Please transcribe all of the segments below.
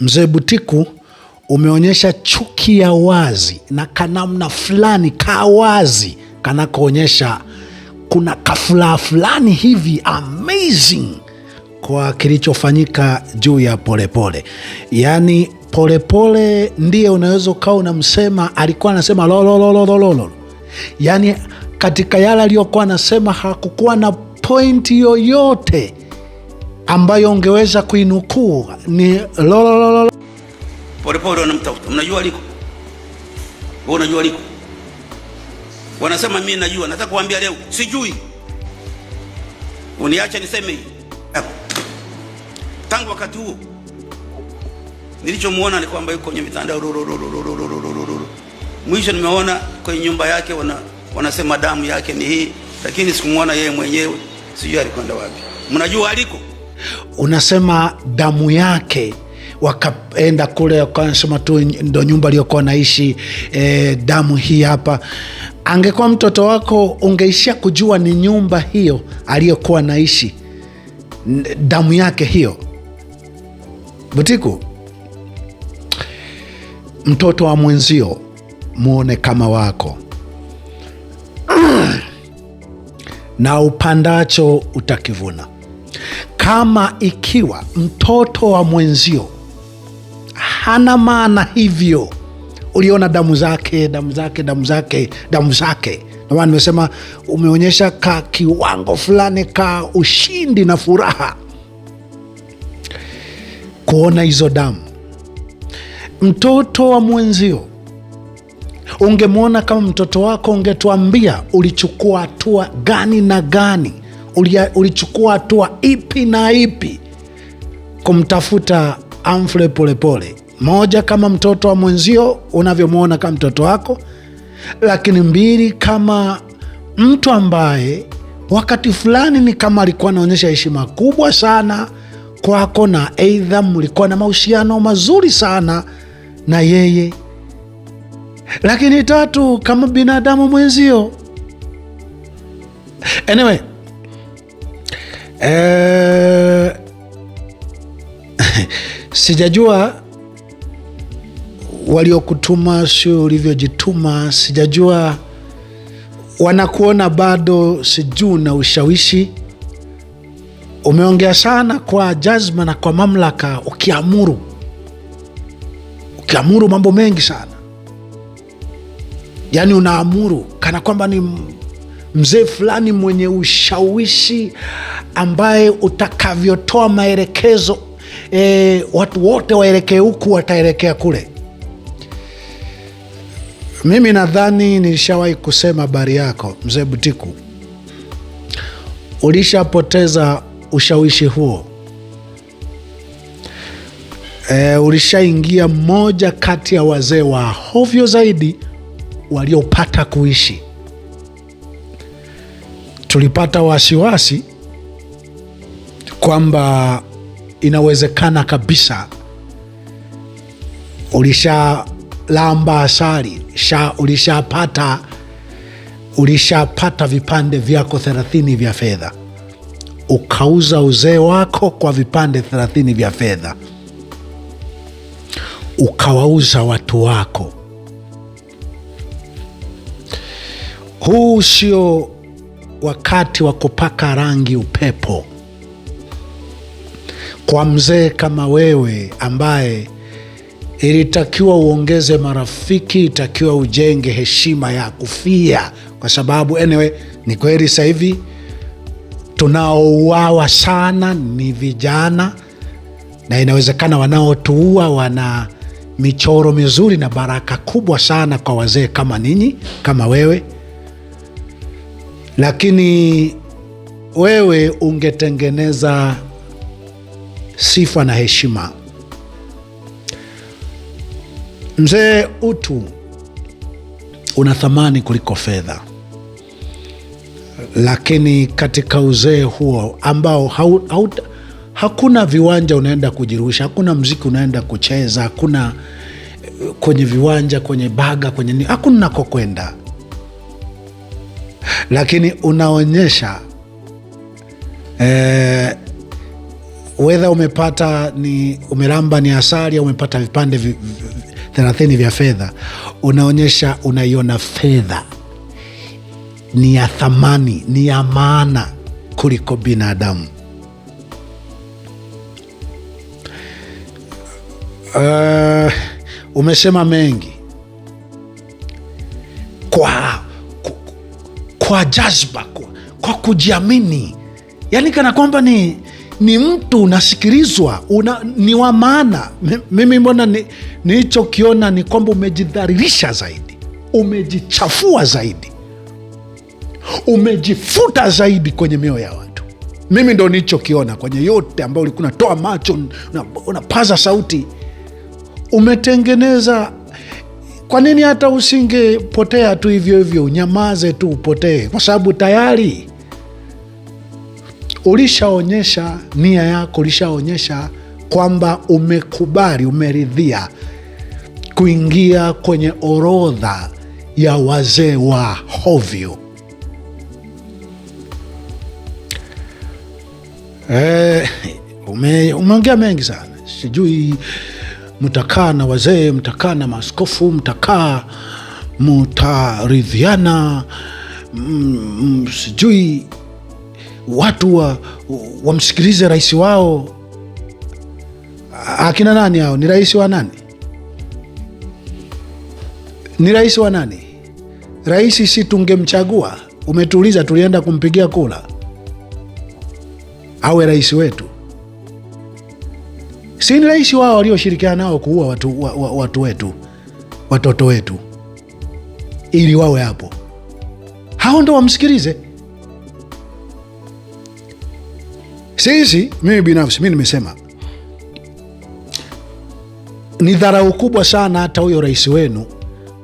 Mzee Butiku, umeonyesha chuki ya wazi na kanamna fulani ka wazi kanakoonyesha kuna kafulaa fulani hivi amazing kwa kilichofanyika juu ya Polepole. Yaani Polepole ndiye unaweza ukawa unamsema, alikuwa anasema lolololololo. Yaani katika yale aliyokuwa anasema hakukuwa na pointi yoyote ambayo ungeweza kuinukuu, ni lololololo. Polepole wanamtafuta, mnajua aliko? Wewe unajua aliko? Wanasema mimi najua, nataka kuambia leo sijui. Uniacha niseme hivi. Tangu wakati huo nilichomuona ni kwamba yuko kwenye mitandao. Mwisho nimeona kwenye nyumba yake wanasema damu yake ni hii, lakini sikumuona yeye mwenyewe, sijui alikwenda wapi. Mnajua aliko? Unasema damu yake, wakaenda kule wakasema tu ndo nyumba aliyokuwa naishi, damu hii hapa. Angekuwa mtoto wako ungeishia kujua ni nyumba hiyo aliyokuwa naishi, damu yake hiyo. Butiku, mtoto wa mwenzio muone kama wako na upandacho utakivuna. Kama ikiwa mtoto wa mwenzio hana maana hivyo, uliona damu zake, ndio maana nimesema umeonyesha ka kiwango fulani ka ushindi na furaha kuona hizo damu. Mtoto wa mwenzio ungemwona kama mtoto wako, ungetuambia ulichukua hatua gani na gani, ulichukua hatua ipi na ipi kumtafuta Humphrey Polepole. Moja, kama mtoto wa mwenzio unavyomwona kama mtoto wako, lakini mbili, kama mtu ambaye wakati fulani ni kama alikuwa anaonyesha heshima kubwa sana kwako, na aidha mlikuwa na mahusiano mazuri sana na yeye. Lakini tatu, kama binadamu mwenzio. Anyway, sijajua waliokutuma sio ulivyojituma, sijajua wanakuona bado, sijui na ushawishi. Umeongea sana kwa jazma na kwa mamlaka, ukiamuru mambo mengi sana. Yaani unaamuru kana kwamba ni mzee fulani mwenye ushawishi ambaye utakavyotoa maelekezo, watu wote waelekee huku, wataelekea kule. Mimi nadhani nilishawahi kusema habari yako Mzee Butiku, ulishapoteza ushawishi huo. Ulishaingia mmoja kati ya wazee wa hovyo zaidi waliopata kuishi. Tulipata wasiwasi kwamba inawezekana kabisa ulishalamba asali, ulishapata vipande vyako 30 vya fedha, ukauza uzee wako kwa vipande 30 vya fedha, ukawauza watu wako. Huu sio wakati wa kupaka rangi upepo kwa mzee kama wewe, ambaye ilitakiwa uongeze marafiki, itakiwa ujenge heshima ya kufia. Kwa sababu anyway, ni kweli sasa hivi tunaouawa sana ni vijana, na inawezekana wanaotuua wana michoro mizuri na baraka kubwa sana kwa wazee kama ninyi, kama wewe. Lakini wewe ungetengeneza sifa na heshima. Mzee, utu una thamani kuliko fedha. Lakini katika uzee huo ambao hakuna viwanja unaenda kujirusha, hakuna mziki unaenda kucheza, hakuna kwenye viwanja, kwenye baga, kwenye nini, hakuna nako kwenda, lakini unaonyesha Wedha umeramba ni asali au umepata vipande 30 vya fedha, unaonyesha unaiona fedha ni ya thamani, ni ya maana kuliko binadamu. Umesema mengi kwa jazba, kwa kujiamini, yani kana kwamba ni mtu unasikilizwa, ni wa maana. Mimi mbona nilichokiona ni kwamba umejidhalilisha zaidi, umejichafua zaidi, umejifuta zaidi kwenye mioyo ya watu. Mimi ndo nilichokiona kwenye yote ambayo ulikuwa unatoa macho, unapaza sauti, umetengeneza. Kwa nini hata usingepotea tu hivyo hivyo, unyamaze tu upotee? Kwa sababu tayari ulishaonyesha nia yako, ulishaonyesha kwamba umekubali, umeridhia kuingia kwenye orodha ya wazee wa hovyo. Umeongea mengi sana, sijui mtakaa na wazee, mtakaa na maaskofu, mtaridhiana, sijui watu wamsikilize rais wao. Akina nani hao? Ni rais wa nani? Ni rais wa nani? Rais si tungemchagua? Umetuuliza, tulienda kumpigia kula awe rais wetu? Si ni rais wao walioshirikiana nao kuua watu wetu, watoto wetu, ili wawe hapo? Hao ndo wamsikilize? Sisi, mimi binafsi, mimi nimesema ni dharau kubwa sana hata huyo rais wenu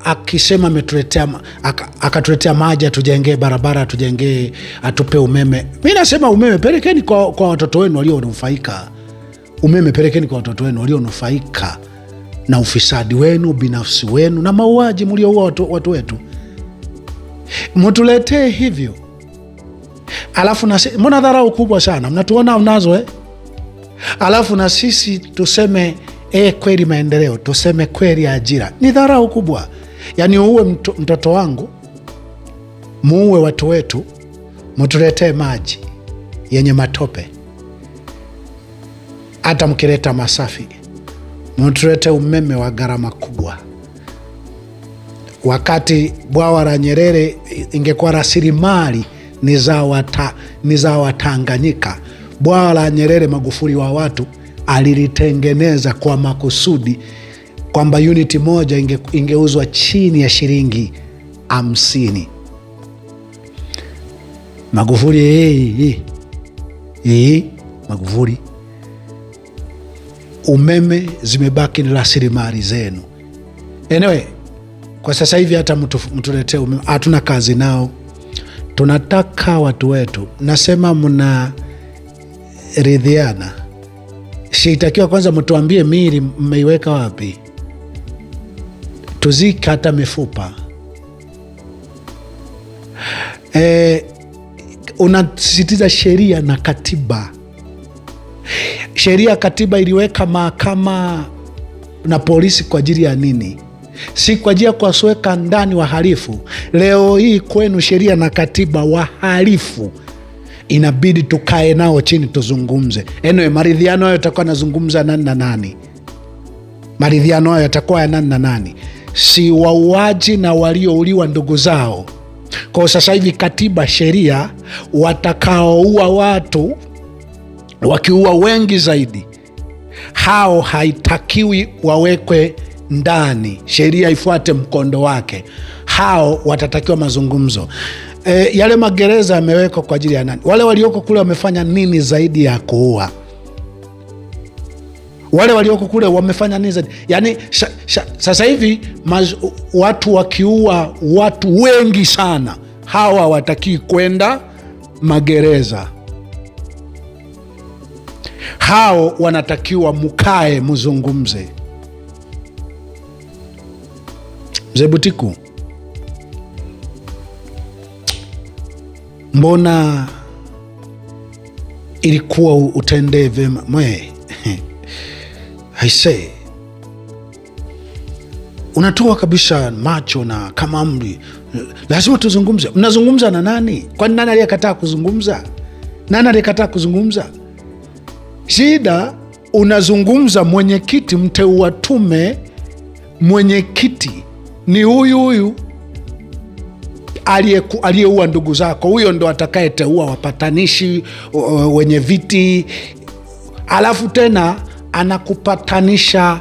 akisema akatuletea maji, atujengee barabara, atujengee, atupe umeme. Mimi nasema umeme pelekeni kwa watoto wenu walionufaika. Umeme pelekeni kwa watoto wenu walionufaika na ufisadi wenu binafsi wenu na mauaji mlioua watu wetu. Mtuletee hivyo. Alafu mbona dharau kubwa sana? Mnatuona mnazo Alafu na sisi tuseme kweli maendeleo, tuseme kweli ajira. Ni dharau kubwa. Yani uue mtoto wangu, muue watu wetu, mtuletee maji yenye matope. Hata mkileta masafi, mtuletee umeme wa gharama kubwa. Wakati bwawa la Nyerere ingekuwa rasilimali ni za Watanganyika. Bwawa la Nyerere Magufuli wa watu alilitengeneza kwa makusudi kwamba uniti moja ingeuzwa chini ya shilingi 50. Magufuli, Magufuli, umeme zimebaki ni rasilimali zenu. Anyway, kwa sasa hivi hata mtuletee umeme, hatuna kazi nao. Tunataka watu wetu, nasema mna ridhiana, sitakiwa kwanza mtuambie mili mmeiweka wapi, tuzika hata mifupa. Unasisitiza sheria na katiba. Sheria, katiba iliweka mahakama na polisi kwa ajili ya nini? Si kwa ajili ya kuwasweka ndani wahalifu. Leo hii kwenu sheria na katiba, wahalifu inabidi tukae nao chini tuzungumze. Anyway, maridhiano hayo yatakuwa nazungumza nani na nani? Maridhiano hayo yatakuwa ya nani na nani? Si wauaji na waliouliwa ndugu zao. Kwa sasa hivi katiba, sheria, watakaoua watu wakiua wengi zaidi, hao haitakiwi wawekwe ndani, sheria ifuate mkondo wake. Hao watatakiwa mazungumzo. Yale magereza yamewekwa kwa ajili ya nani? Wale walioko kule wamefanya nini zaidi ya kuua? Wale walioko kule wamefanya nini zaidi? Yani sasa hivi watu wakiua watu wengi sana, hawa hawatakiwi kwenda magereza. Hao wanatakiwa mukae muzungumze. Mzee Butiku, mbona ilikuwa utendee vema mwe. I say, unatoa kabisa macho na kama amri, lazima tuzungumze. Mnazungumza na nani? Kwani nani aliyekataa kuzungumza? Nani aliyekataa kuzungumza? Shida unazungumza, mwenyekiti mteua tume, mwenyekiti ni huyu aliyeua ndugu zako. Huyo ndo atakayeteua wapatanishi, wenye viti, alafu tena anakupatanisha,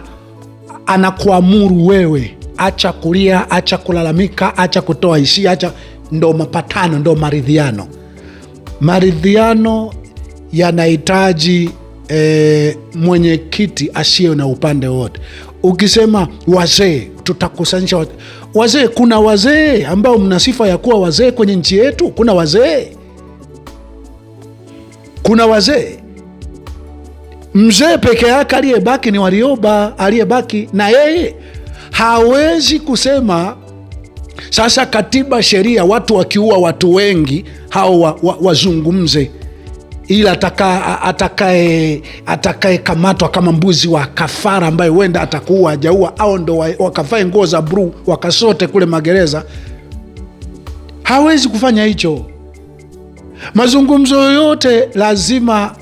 anakuamuru wewe, acha kulia, acha kulalamika, acha kutoa hisia, acha. Ndo mapatano, ndo maridhiano. Maridhiano yanahitaji mwenyekiti asiye na upande wote. Ukisema wazee, tutakusanyisha wazee, kuna wazee ambao mna sifa ya kuwa wazee kwenye nchi yetu. Kuna wazee. Mzee peke yake aliyebaki ni Warioba, aliyebaki na yeye hawezi kusema sasa katiba, sheria, watu wakiua watu wengi hao wazungumze, ila atakaye kamatwa kama mbuzi wa kafara ambaye huenda atakuua hajaua, au ndo wakavae nguo za bluu wakasote kule magereza. Hawezi kufanya hicho. Mazungumzo yoyote lazima,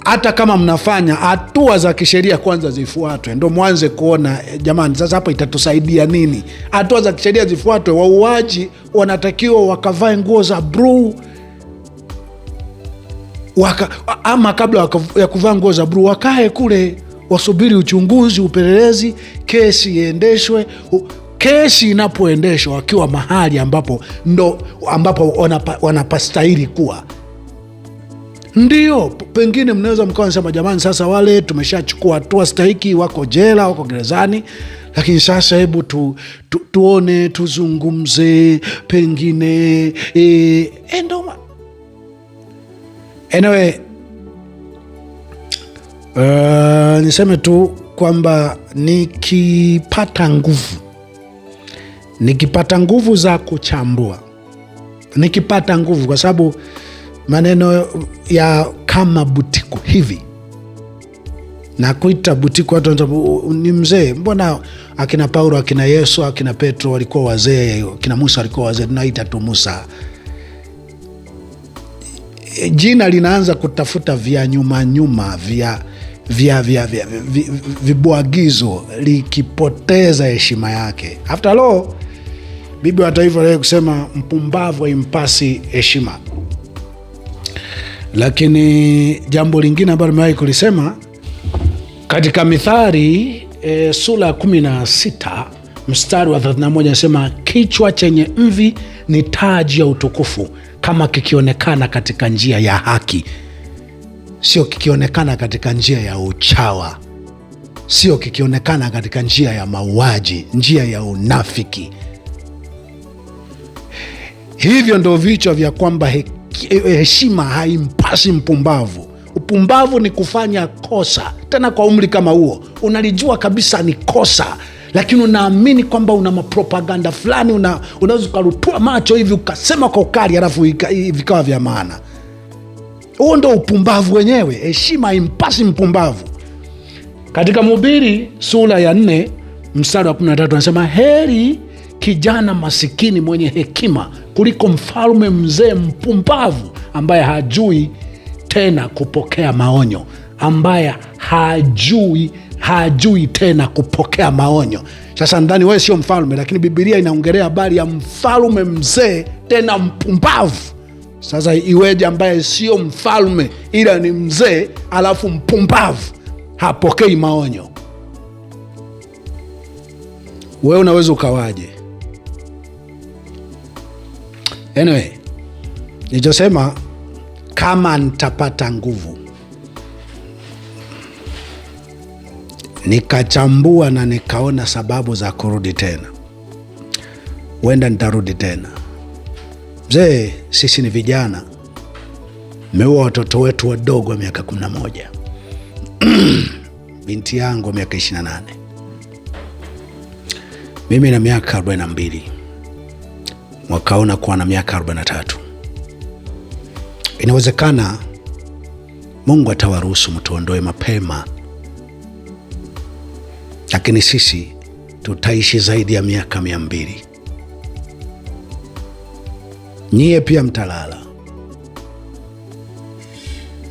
hata kama mnafanya, hatua za kisheria kwanza zifuatwe, ndo mwanze kuona jamani, sasa hapa itatusaidia nini? Hatua za kisheria zifuatwe. Wauaji wanatakiwa wakavae nguo za bluu, ama kabla ya kuvaa nguo za bluu wakae kule, wasubiri uchunguzi, upelelezi, kesi iendeshwe. Kesi inapoendeshwa wakiwa mahali ambapo wanapastahili kuwa, ndio pengine mnaweza mkawa nasema jamani, sasa wale tumeshachukua hatua stahiki, wako jela, wako gerezani, lakini sasa hebu tuone, tuzungumze, pengine ndo anyway. Niseme tu kwamba nikipata nguvu za kuchambua, nikipata nguvu, kwa sababu maneno ya kama Butiku hivi, na kuita Butiku, watu ni mzee. Mbona akina Paulo, akina Yesu, akina Petro walikuwa wazee, akina Musa walikuwa wazee, tunaita tu Musa. Jina linaanza kutafuta vya nyuma vibwagizo, likipoteza heshima yake. After all, Bibi wa Taifa leo kusema mpumbavu haimpasi heshima. Lakini jambo lingine ambalo nimewahi kulisema katika Mithali sura ya 16 mstari wa 31, nasema kichwa chenye mvi ni taji ya utukufu, kama kikionekana katika njia ya haki, sio kikionekana katika njia ya uchawa, sio kikionekana katika njia ya mauaji, njia ya unafiki. Hivyo ndo vichwa vya kwamba heshima haimpasi mpumbavu. Upumbavu ni kufanya kosa, tena kwa umri kama huo, unalijua kabisa ni kosa, lakini unaamini kwamba una mapropaganda fulani, unaweza ukarutua macho hivi ukasema kwa ukali, halafu vikawa vya maana. Huo ndo upumbavu wenyewe. Heshima haimpasi mpumbavu. Katika Mhubiri sura ya 4 mstari wa 13 anasema, heri kijana masikini mwenye hekima kuliko mfalme mzee mpumbavu, ambaye hajui tena kupokea maonyo, ambaye hajui tena kupokea maonyo. Sasa ndani wewe sio mfalme, lakini Biblia inaongelea habari ya mfalme mzee tena mpumbavu. Sasa iweje ambaye sio mfalme ila ni mzee, alafu mpumbavu, hapokei maonyo? Wewe unaweza ukawaje? Anyway, nilichosema, kama nitapata nguvu nikachambua na nikaona sababu za kurudi tena, huenda nitarudi tena. Mzee, sisi ni vijana, meua watoto wetu wadogo wa miaka 11 binti yangu miaka 28, mimi na miaka 42, mwakaona kuwa na miaka 43. Inawezekana Mungu atawaruhusu mtuondoe mapema, lakini sisi tutaishi zaidi ya miaka 200. Nyie pia mtalala,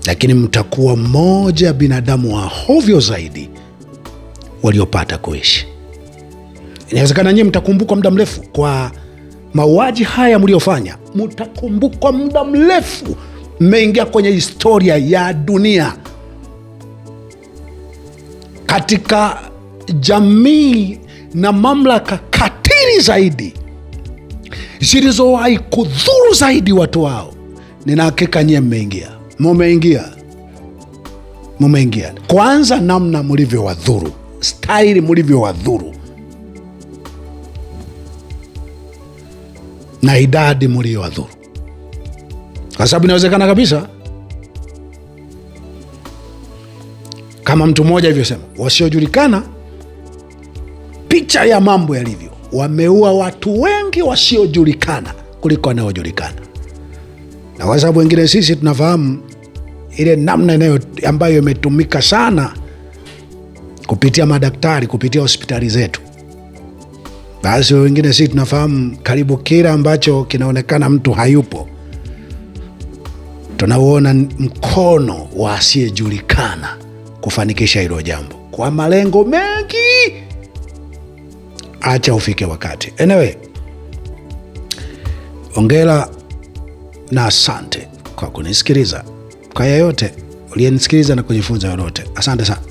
lakini mtakuwa mmoja binadamu wa hovyo zaidi waliopata kuishi. Inawezekana nyie mtakumbukwa muda mrefu kwa mauaji haya mliofanya. Mtakumbukwa muda mrefu, mmeingia kwenye historia ya dunia katika jamii na mamlaka katili zaidi zilizowahi kudhuru zaidi watu wao. Nina hakika nyie mumeingia. Kwanza namna mlivyowadhuru, staili mlivyowadhuru na idadi mliowadhuru, kwa sababu inawezekana kabisa kama mtu mmoja hivyo sema, wasiojulikana, picha ya mambo yalivyo, wameua watu wengi wasiojulikana kuliko wanaojulikana. Na kwa sababu wengine sisi tunafahamu ile namna ambayo imetumika sana kupitia madaktari, kupitia hospitali zetu, basi wengine sisi tunafahamu karibu kila ambacho kinaonekana mtu hayupo, tunauona mkono wa asiyejulikana kufanikisha hilo jambo kwa malengo mengi. Acha ufike wakati. Anyway, hongera na asante kwa kunisikiliza. Kwa yeyote uliyenisikiliza na kujifunza lolote, asante sana.